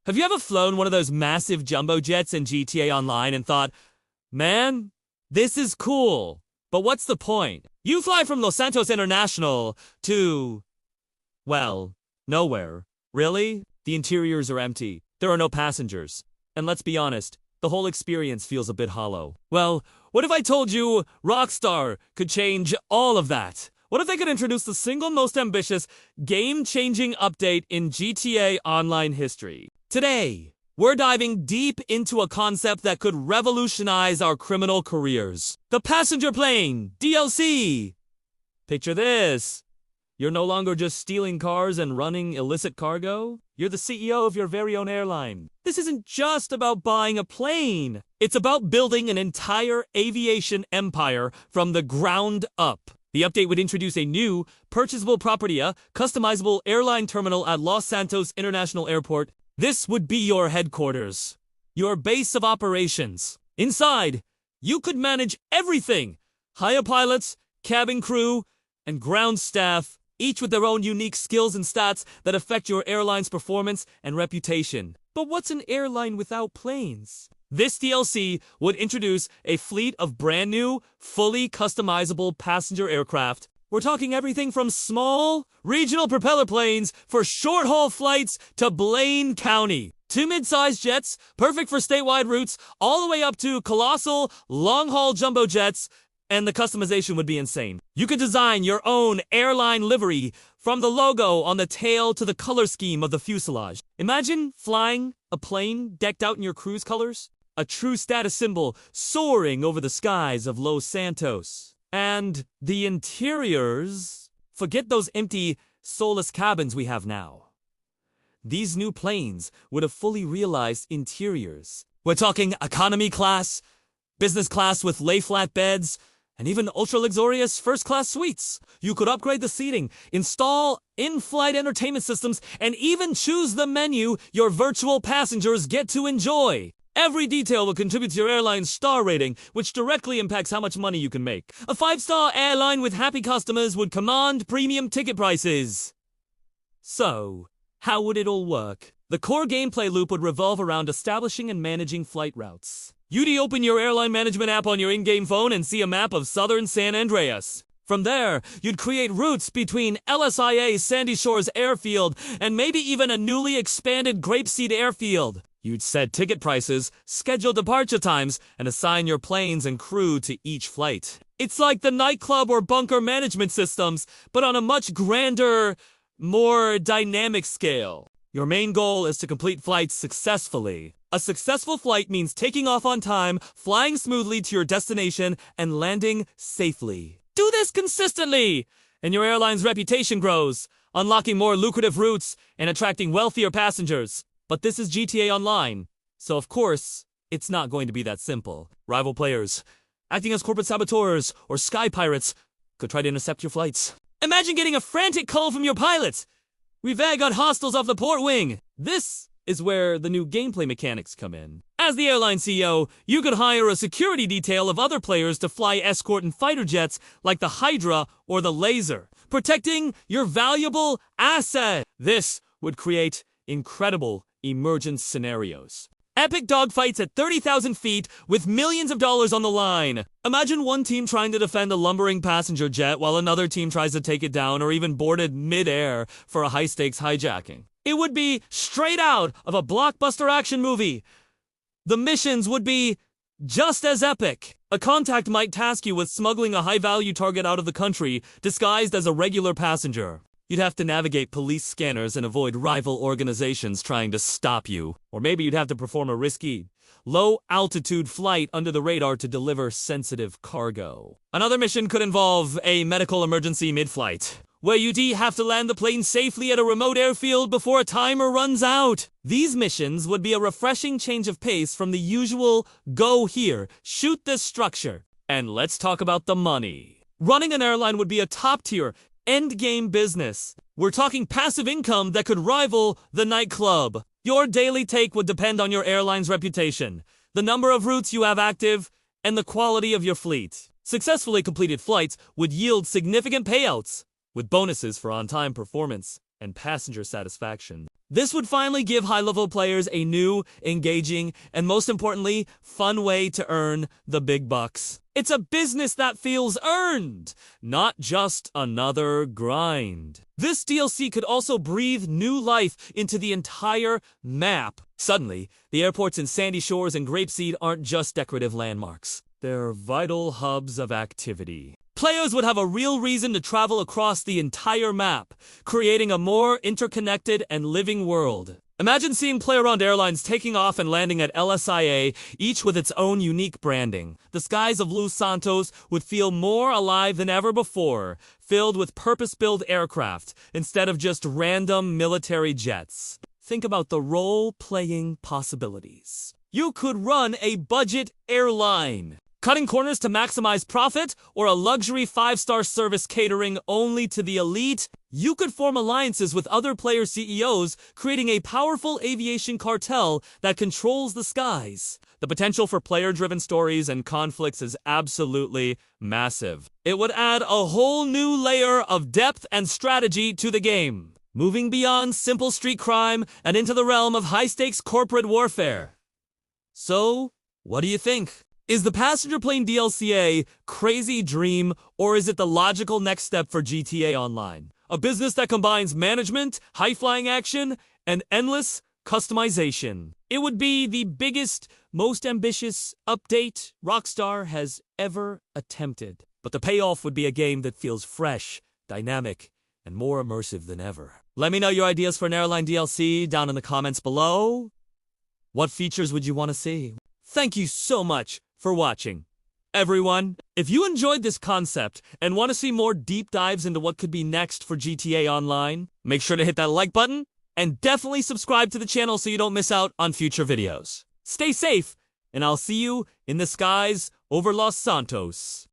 Have you ever flown one of those massive jumbo jets in GTA Online and thought, man, this is cool, but what's the point? You fly from Los Santos International to, well, nowhere. Really? The interiors are empty. There are no passengers. And let's be honest, the whole experience feels a bit hollow. Well, what if I told you Rockstar could change all of that? What if they could introduce the single most ambitious, game-changing update in GTA Online history? Today, we're diving deep into a concept that could revolutionize our criminal careers. The Passenger Plane DLC! Picture this. You're no longer just stealing cars and running illicit cargo. You're the CEO of your very own airline. This isn't just about buying a plane. It's about building an entire aviation empire from the ground up. The update would introduce a new, purchasable property, a customizable airline terminal at Los Santos International Airport. This would be your headquarters, your base of operations. Inside, you could manage everything. Hire pilots, cabin crew, and ground staff, each with their own unique skills and stats that affect your airline's performance and reputation. But what's an airline without planes? This DLC would introduce a fleet of brand new, fully customizable passenger aircraft. We're talking everything from small, regional propeller planes for short-haul flights to Blaine County. Two mid-sized jets, perfect for statewide routes, all the way up to colossal, long-haul jumbo jets, and the customization would be insane. You could design your own airline livery, from the logo on the tail to the color scheme of the fuselage. Imagine flying a plane decked out in your cruise colors. A true status symbol soaring over the skies of Los Santos. And the interiors, forget those empty, soulless cabins we have now. These new planes would have fully realized interiors. We're talking economy class, business class with lay-flat beds, and even ultra-luxurious first-class suites. You could upgrade the seating, install in-flight entertainment systems, and even choose the menu your virtual passengers get to enjoy. Every detail will contribute to your airline's star rating, which directly impacts how much money you can make. A 5-star airline with happy customers would command premium ticket prices. So, how would it all work? The core gameplay loop would revolve around establishing and managing flight routes. You'd open your airline management app on your in-game phone and see a map of southern San Andreas. From there, you'd create routes between LSIA Sandy Shores Airfield and maybe even a newly expanded Grapeseed Airfield. You'd set ticket prices, schedule departure times, and assign your planes and crew to each flight. It's like the nightclub or bunker management systems, but on a much grander, more dynamic scale. Your main goal is to complete flights successfully. A successful flight means taking off on time, flying smoothly to your destination, and landing safely. Do this consistently, and your airline's reputation grows, unlocking more lucrative routes and attracting wealthier passengers. But this is GTA Online, so of course, it's not going to be that simple. Rival players, acting as corporate saboteurs or sky pirates, could try to intercept your flights. Imagine getting a frantic call from your pilot! We've got hostiles off the port wing! This is where the new gameplay mechanics come in. As the airline CEO, you could hire a security detail of other players to fly escort and fighter jets like the Hydra or the Laser, protecting your valuable asset. This would create incredible emergence scenarios. Epic dogfights at 30,000 feet with millions of dollars on the line. Imagine one team trying to defend a lumbering passenger jet while another team tries to take it down or even board it mid-air for a high-stakes hijacking. It would be straight out of a blockbuster action movie. The missions would be just as epic. A contact might task you with smuggling a high-value target out of the country, disguised as a regular passenger. You'd have to navigate police scanners and avoid rival organizations trying to stop you. Or maybe you'd have to perform a risky, low-altitude flight under the radar to deliver sensitive cargo. Another mission could involve a medical emergency mid-flight, where you'd have to land the plane safely at a remote airfield before a timer runs out. These missions would be a refreshing change of pace from the usual go here, shoot this structure. And let's talk about the money. Running an airline would be a top-tier, endgame business. We're talking passive income that could rival the nightclub. Your daily take would depend on your airline's reputation, the number of routes you have active, and the quality of your fleet. Successfully completed flights would yield significant payouts, with bonuses for on-time performance and passenger satisfaction. This would finally give high-level players a new, engaging, and most importantly, fun way to earn the big bucks. It's a business that feels earned, not just another grind. This DLC could also breathe new life into the entire map. Suddenly, the airports in Sandy Shores and Grapeseed aren't just decorative landmarks. They're vital hubs of activity. Players would have a real reason to travel across the entire map, creating a more interconnected and living world. Imagine seeing player-owned airlines taking off and landing at LSIA, each with its own unique branding. The skies of Los Santos would feel more alive than ever before, filled with purpose-built aircraft, instead of just random military jets. Think about the role-playing possibilities. You could run a budget airline, cutting corners to maximize profit, or a luxury 5-star service catering only to the elite. You could form alliances with other player CEOs, creating a powerful aviation cartel that controls the skies. The potential for player-driven stories and conflicts is absolutely massive. It would add a whole new layer of depth and strategy to the game, moving beyond simple street crime and into the realm of high-stakes corporate warfare. So, what do you think? Is the passenger plane DLC a crazy dream, or is it the logical next step for GTA Online? A business that combines management, high-flying action, and endless customization. It would be the biggest, most ambitious update Rockstar has ever attempted. But the payoff would be a game that feels fresh, dynamic, and more immersive than ever. Let me know your ideas for an airline DLC down in the comments below. What features would you want to see? Thank you so much for watching. Everyone, if you enjoyed this concept and want to see more deep dives into what could be next for GTA Online, make sure to hit that like button and definitely subscribe to the channel so you don't miss out on future videos. Stay safe, and I'll see you in the skies over Los Santos.